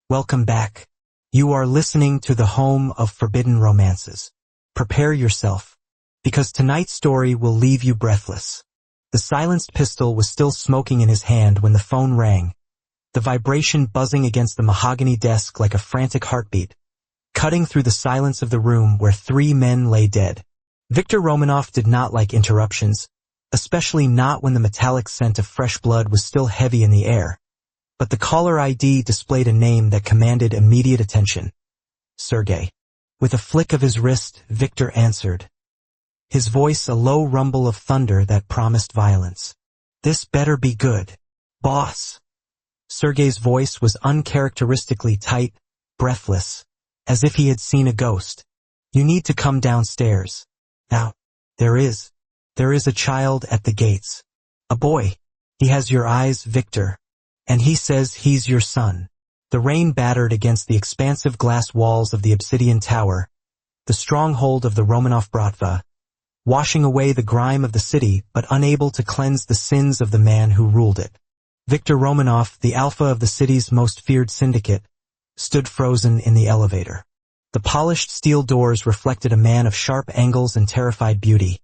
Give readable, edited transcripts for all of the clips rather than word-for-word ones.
Welcome back. You are listening to the home of forbidden romances. Prepare yourself, because tonight's story will leave you breathless. The silenced pistol was still smoking in his hand when the phone rang, the vibration buzzing against the mahogany desk like a frantic heartbeat, cutting through the silence of the room where 3 men lay dead. Viktor Romanov did not like interruptions, especially not when the metallic scent of fresh blood was still heavy in the air. But the caller ID displayed a name that commanded immediate attention. Sergei. With a flick of his wrist, Viktor answered. His voice a low rumble of thunder that promised violence. This better be good. Boss. Sergei's voice was uncharacteristically tight, breathless, as if he had seen a ghost. You need to come downstairs. Now, there is a child at the gates. A boy. He has your eyes, Viktor. And he says he's your son. The rain battered against the expansive glass walls of the obsidian tower, the stronghold of the Romanov Bratva, washing away the grime of the city but unable to cleanse the sins of the man who ruled it. Viktor Romanov, the alpha of the city's most feared syndicate, stood frozen in the elevator. The polished steel doors reflected a man of sharp angles and terrified beauty.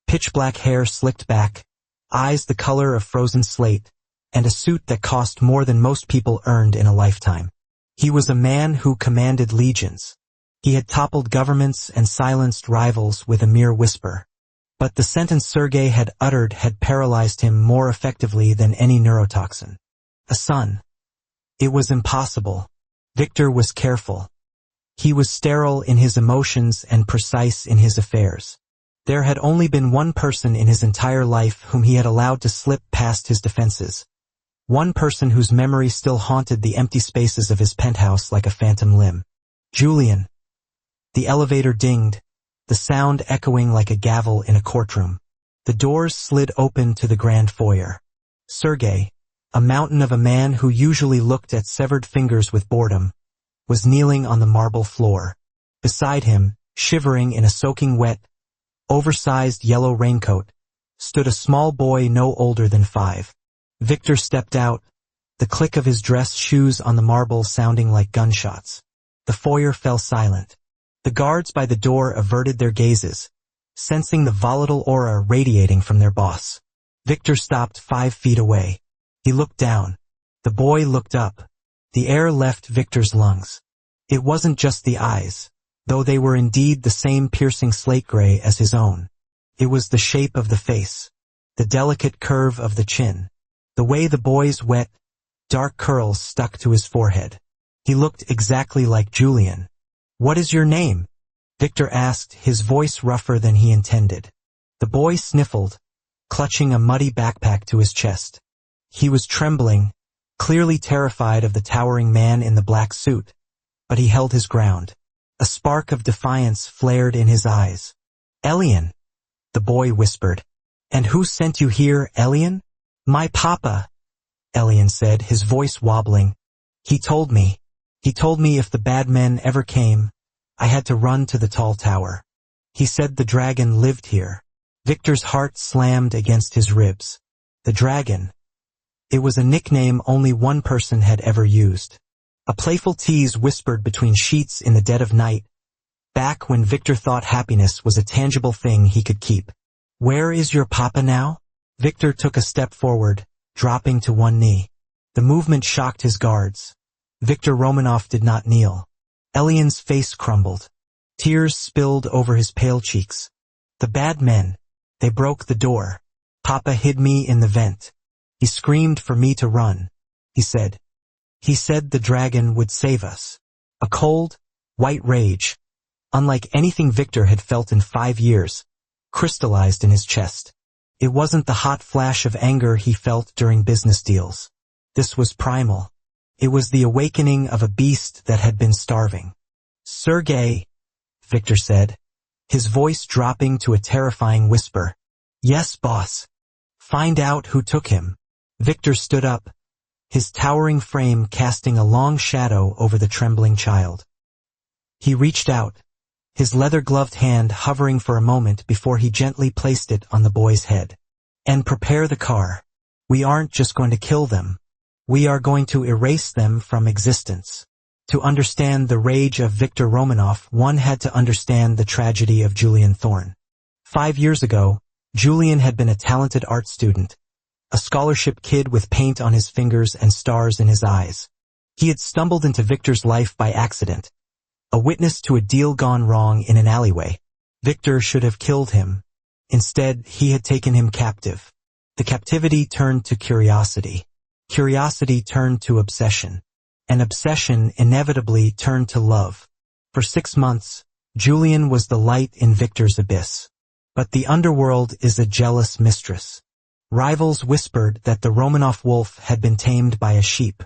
Pitch-black hair slicked back, eyes the color of frozen slate, and a suit that cost more than most people earned in a lifetime. He was a man who commanded legions. He had toppled governments and silenced rivals with a mere whisper. But the sentence Sergei had uttered had paralyzed him more effectively than any neurotoxin. A son. It was impossible. Viktor was careful. He was sterile in his emotions and precise in his affairs. There had only been one person in his entire life whom he had allowed to slip past his defenses. One person whose memory still haunted the empty spaces of his penthouse like a phantom limb. Julian. The elevator dinged, the sound echoing like a gavel in a courtroom. The doors slid open to the grand foyer. Sergei, a mountain of a man who usually looked at severed fingers with boredom, was kneeling on the marble floor. Beside him, shivering in a soaking wet, oversized yellow raincoat, stood a small boy no older than 5. Viktor stepped out, the click of his dress shoes on the marble sounding like gunshots. The foyer fell silent. The guards by the door averted their gazes, sensing the volatile aura radiating from their boss. Viktor stopped 5 feet away. He looked down. The boy looked up. The air left Viktor's lungs. It wasn't just the eyes, though they were indeed the same piercing slate gray as his own. It was the shape of the face, the delicate curve of the chin. The way the boy's wet, dark curls stuck to his forehead. He looked exactly like Julian. What is your name? Viktor asked, his voice rougher than he intended. The boy sniffled, clutching a muddy backpack to his chest. He was trembling, clearly terrified of the towering man in the black suit, but he held his ground. A spark of defiance flared in his eyes. Elian, the boy whispered. And who sent you here, Elian? My papa, Elian said, his voice wobbling. He told me if the bad men ever came, I had to run to the tall tower. He said the dragon lived here. Viktor's heart slammed against his ribs. The dragon. It was a nickname only one person had ever used. A playful tease whispered between sheets in the dead of night, back when Viktor thought happiness was a tangible thing he could keep. Where is your papa now? Viktor took a step forward, dropping to one knee. The movement shocked his guards. Viktor Romanov did not kneel. Elian's face crumbled. Tears spilled over his pale cheeks. The bad men. They broke the door. Papa hid me in the vent. He screamed for me to run. He said the dragon would save us. A cold, white rage, unlike anything Viktor had felt in 5 years, crystallized in his chest. It wasn't the hot flash of anger he felt during business deals. This was primal. It was the awakening of a beast that had been starving. Sergei, Viktor said, his voice dropping to a terrifying whisper. Yes, boss. Find out who took him. Viktor stood up, his towering frame casting a long shadow over the trembling child. He reached out, his leather-gloved hand hovering for a moment before he gently placed it on the boy's head. And prepare the car. We aren't just going to kill them. We are going to erase them from existence. To understand the rage of Viktor Romanov, one had to understand the tragedy of Julian Thorne. 5 years ago, Julian had been a talented art student, a scholarship kid with paint on his fingers and stars in his eyes. He had stumbled into Viktor's life by accident, a witness to a deal gone wrong in an alleyway. Viktor should have killed him. Instead, he had taken him captive. The captivity turned to curiosity. Curiosity turned to obsession. And obsession inevitably turned to love. For 6 months, Julian was the light in Viktor's abyss. But the underworld is a jealous mistress. Rivals whispered that the Romanov wolf had been tamed by a sheep.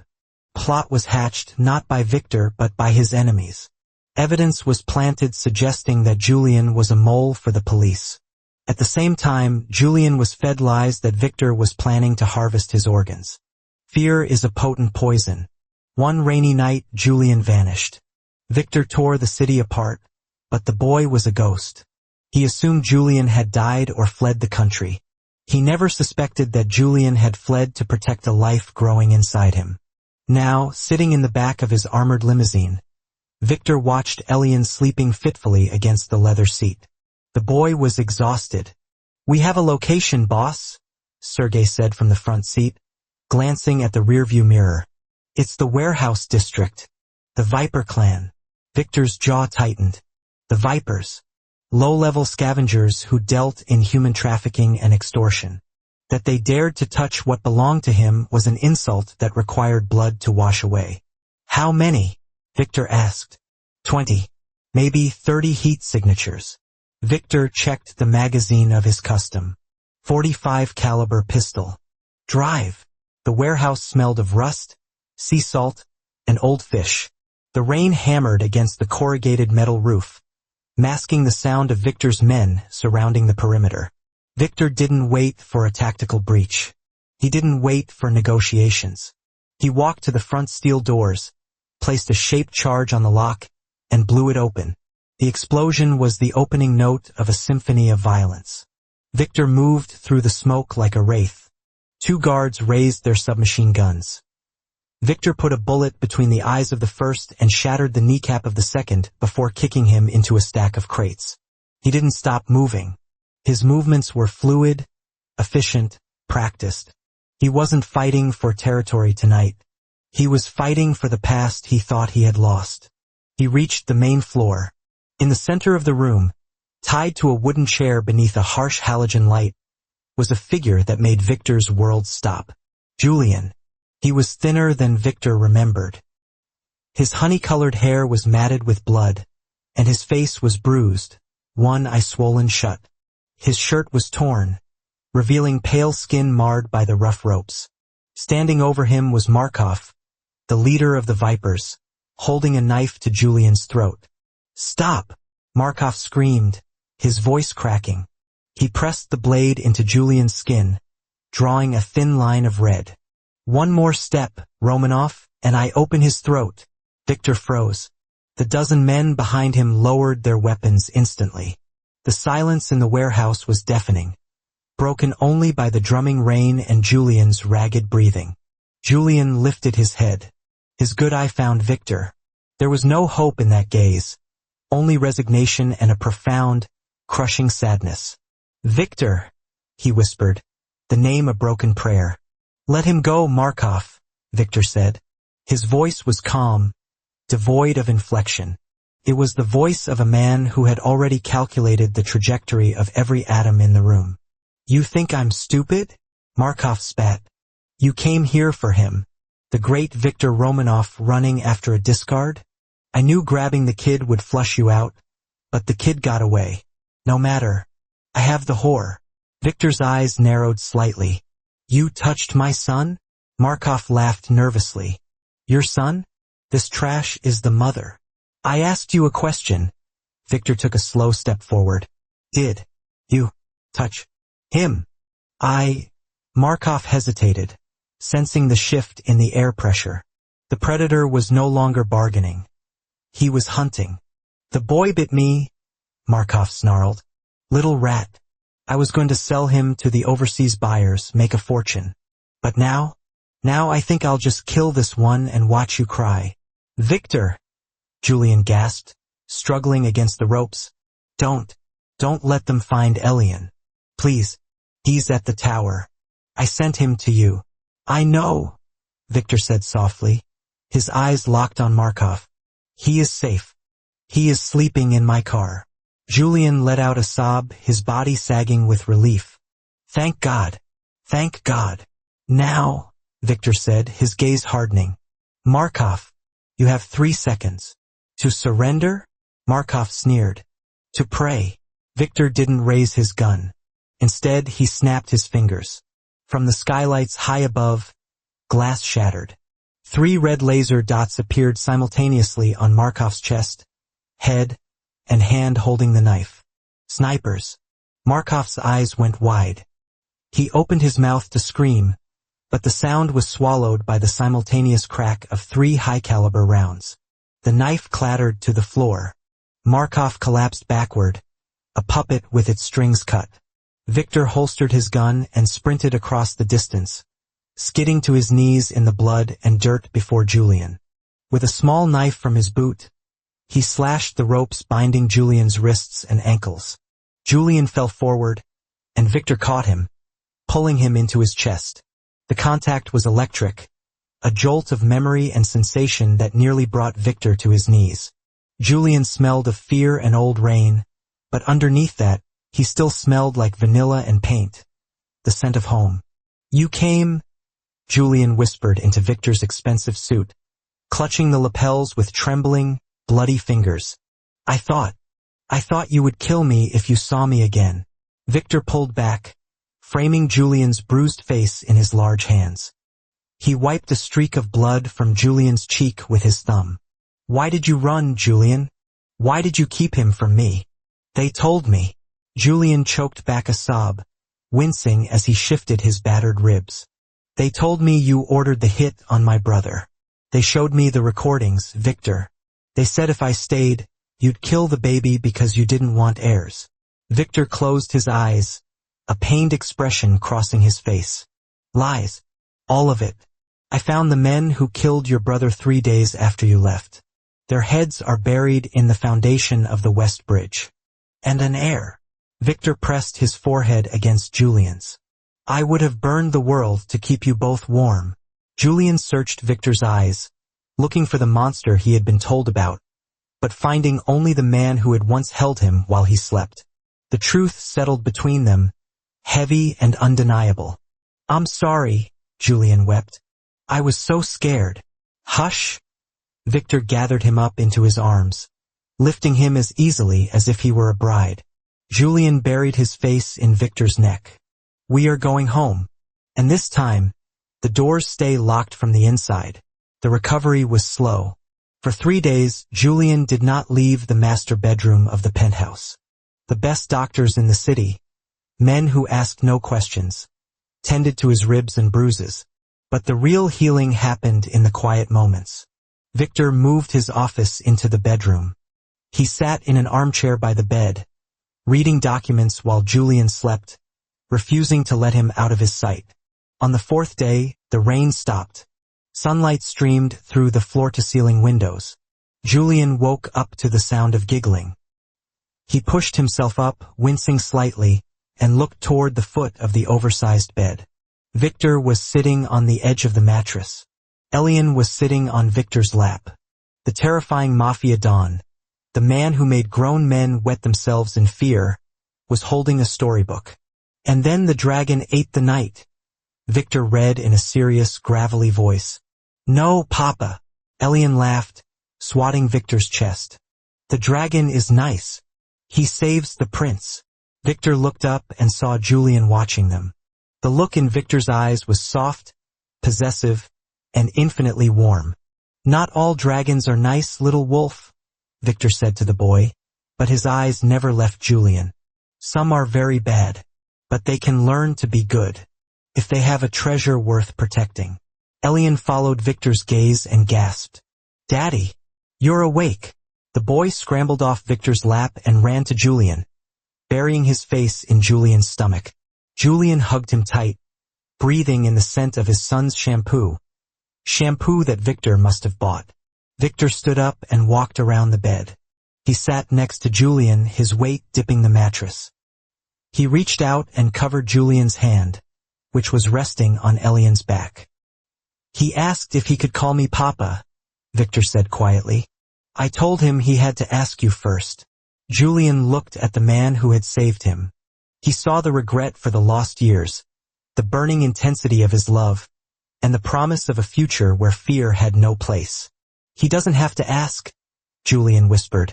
Plot was hatched not by Viktor but by his enemies. Evidence was planted suggesting that Julian was a mole for the police. At the same time, Julian was fed lies that Viktor was planning to harvest his organs. Fear is a potent poison. One rainy night, Julian vanished. Viktor tore the city apart, but the boy was a ghost. He assumed Julian had died or fled the country. He never suspected that Julian had fled to protect a life growing inside him. Now, sitting in the back of his armored limousine, Viktor watched Elian sleeping fitfully against the leather seat. The boy was exhausted. "We have a location, boss," Sergei said from the front seat, glancing at the rearview mirror. "It's the warehouse district. The Viper clan." Viktor's jaw tightened. The Vipers. Low-level scavengers who dealt in human trafficking and extortion. That they dared to touch what belonged to him was an insult that required blood to wash away. "How many?" Viktor asked. 20. Maybe 30 heat signatures. Viktor checked the magazine of his custom. 45 caliber pistol. Drive. The warehouse smelled of rust, sea salt, and old fish. The rain hammered against the corrugated metal roof, masking the sound of Viktor's men surrounding the perimeter. Viktor didn't wait for a tactical breach. He didn't wait for negotiations. He walked to the front steel doors, placed a shaped charge on the lock, and blew it open. The explosion was the opening note of a symphony of violence. Viktor moved through the smoke like a wraith. 2 guards raised their submachine guns. Viktor put a bullet between the eyes of the first and shattered the kneecap of the second before kicking him into a stack of crates. He didn't stop moving. His movements were fluid, efficient, practiced. He wasn't fighting for territory tonight. He was fighting for the past he thought he had lost. He reached the main floor. In the center of the room, tied to a wooden chair beneath a harsh halogen light, was a figure that made Viktor's world stop. Julian. He was thinner than Viktor remembered. His honey-colored hair was matted with blood, and his face was bruised, one eye swollen shut. His shirt was torn, revealing pale skin marred by the rough ropes. Standing over him was Markov, the leader of the Vipers, holding a knife to Julian's throat. "Stop!" Markov screamed, his voice cracking. He pressed the blade into Julian's skin, drawing a thin line of red. "One more step, Romanov, and I open his throat." Viktor froze. The dozen men behind him lowered their weapons instantly. The silence in the warehouse was deafening, broken only by the drumming rain and Julian's ragged breathing. Julian lifted his head. His good eye found Viktor. There was no hope in that gaze, only resignation and a profound, crushing sadness. "Viktor," he whispered, the name a broken prayer. "Let him go, Markov," Viktor said. His voice was calm, devoid of inflection. It was the voice of a man who had already calculated the trajectory of every atom in the room. "You think I'm stupid?" Markov spat. "You came here for him, the great Viktor Romanov running after a discard? I knew grabbing the kid would flush you out, but the kid got away. No matter. I have the whore." Viktor's eyes narrowed slightly. "You touched my son?" Markov laughed nervously. "Your son? This trash is the mother. I asked you a question." Viktor took a slow step forward. "Did you touch him?" Markov hesitated, sensing the shift in the air pressure. The predator was no longer bargaining. He was hunting. "The boy bit me," Markov snarled. "Little rat. I was going to sell him to the overseas buyers, make a fortune. But now I think I'll just kill this one and watch you cry." Victor, Julian gasped, struggling against the ropes. Don't let them find Elian. Please, he's at the tower. I sent him to you. I know, Victor said softly, his eyes locked on Markov. He is safe. He is sleeping in my car. Julian let out a sob, his body sagging with relief. Thank God. Thank God. Now, Victor said, his gaze hardening. Markov, you have 3 seconds. To surrender? Markov sneered. To pray. Victor didn't raise his gun. Instead, he snapped his fingers. From the skylights high above, glass shattered. 3 red laser dots appeared simultaneously on Markov's chest, head, and hand holding the knife. Snipers. Markov's eyes went wide. He opened his mouth to scream, but the sound was swallowed by the simultaneous crack of 3 high-caliber rounds. The knife clattered to the floor. Markov collapsed backward, a puppet with its strings cut. Victor holstered his gun and sprinted across the distance, skidding to his knees in the blood and dirt before Julian. With a small knife from his boot, he slashed the ropes binding Julian's wrists and ankles. Julian fell forward, and Victor caught him, pulling him into his chest. The contact was electric, a jolt of memory and sensation that nearly brought Victor to his knees. Julian smelled of fear and old rain, but underneath that, he still smelled like vanilla and paint, the scent of home. You came, Julian whispered into Victor's expensive suit, clutching the lapels with trembling, bloody fingers. I thought you would kill me if you saw me again. Victor pulled back, framing Julian's bruised face in his large hands. He wiped a streak of blood from Julian's cheek with his thumb. Why did you run, Julian? Why did you keep him from me? They told me. Julian choked back a sob, wincing as he shifted his battered ribs. They told me you ordered the hit on my brother. They showed me the recordings, Victor. They said if I stayed, you'd kill the baby because you didn't want heirs. Victor closed his eyes, a pained expression crossing his face. Lies. All of it. I found the men who killed your brother 3 days after you left. Their heads are buried in the foundation of the West Bridge. And an heir. Victor pressed his forehead against Julian's. I would have burned the world to keep you both warm. Julian searched Victor's eyes, looking for the monster he had been told about, but finding only the man who had once held him while he slept. The truth settled between them, heavy and undeniable. I'm sorry, Julian wept. I was so scared. Hush. Victor gathered him up into his arms, lifting him as easily as if he were a bride. Julian buried his face in Victor's neck. We are going home. And this time, the doors stay locked from the inside. The recovery was slow. For 3 days, Julian did not leave the master bedroom of the penthouse. The best doctors in the city, men who asked no questions, tended to his ribs and bruises. But the real healing happened in the quiet moments. Victor moved his office into the bedroom. He sat in an armchair by the bed, reading documents while Julian slept, refusing to let him out of his sight. On the 4th day, the rain stopped. Sunlight streamed through the floor-to-ceiling windows. Julian woke up to the sound of giggling. He pushed himself up, wincing slightly, and looked toward the foot of the oversized bed. Victor was sitting on the edge of the mattress. Elian was sitting on Victor's lap. The terrifying MAFIA Don, the man who made grown men wet themselves in fear, was holding a storybook. And then the dragon ate the night. Victor read in a serious, gravelly voice. No, Papa. Elian laughed, swatting Victor's chest. The dragon is nice. He saves the prince. Victor looked up and saw Julian watching them. The look in Victor's eyes was soft, possessive, and infinitely warm. Not all dragons are nice, little wolf, Victor said to the boy, but his eyes never left Julian. Some are very bad, but they can learn to be good, if they have a treasure worth protecting. Elian followed Victor's gaze and gasped. Daddy, you're awake. The boy scrambled off Victor's lap and ran to Julian, burying his face in Julian's stomach. Julian hugged him tight, breathing in the scent of his son's shampoo that Victor must have bought. Victor stood up and walked around the bed. He sat next to Julian, his weight dipping the mattress. He reached out and covered Julian's hand, which was resting on Elian's back. He asked if he could call me Papa, Victor said quietly. I told him he had to ask you first. Julian looked at the man who had saved him. He saw the regret for the lost years, the burning intensity of his love, and the promise of a future where fear had no place. He doesn't have to ask, Julian whispered,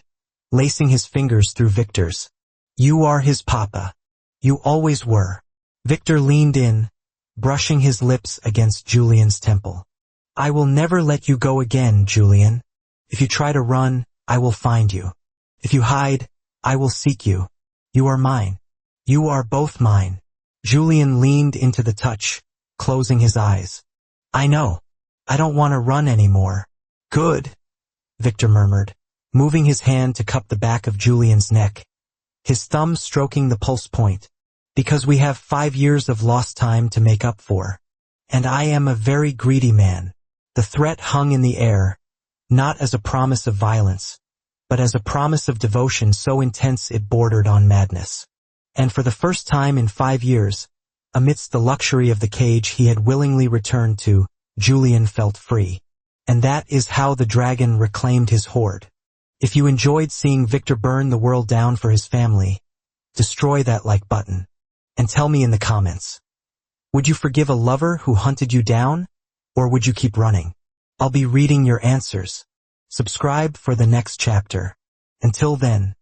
lacing his fingers through Victor's. You are his Papa. You always were. Victor leaned in, brushing his lips against Julian's temple. I will never let you go again, Julian. If you try to run, I will find you. If you hide, I will seek you. You are mine. You are both mine. Julian leaned into the touch, closing his eyes. I know. I don't want to run anymore. Good, Victor murmured, moving his hand to cup the back of Julian's neck, his thumb stroking the pulse point. Because we have 5 years of lost time to make up for. And I am a very greedy man. The threat hung in the air, not as a promise of violence, but as a promise of devotion so intense it bordered on madness. And for the first time in 5 years, amidst the luxury of the cage he had willingly returned to, Julian felt free. And that is how the dragon reclaimed his hoard. If you enjoyed seeing Victor burn the world down for his family, destroy that like button. And tell me in the comments. Would you forgive a lover who hunted you down? Or would you keep running? I'll be reading your answers. Subscribe for the next chapter. Until then.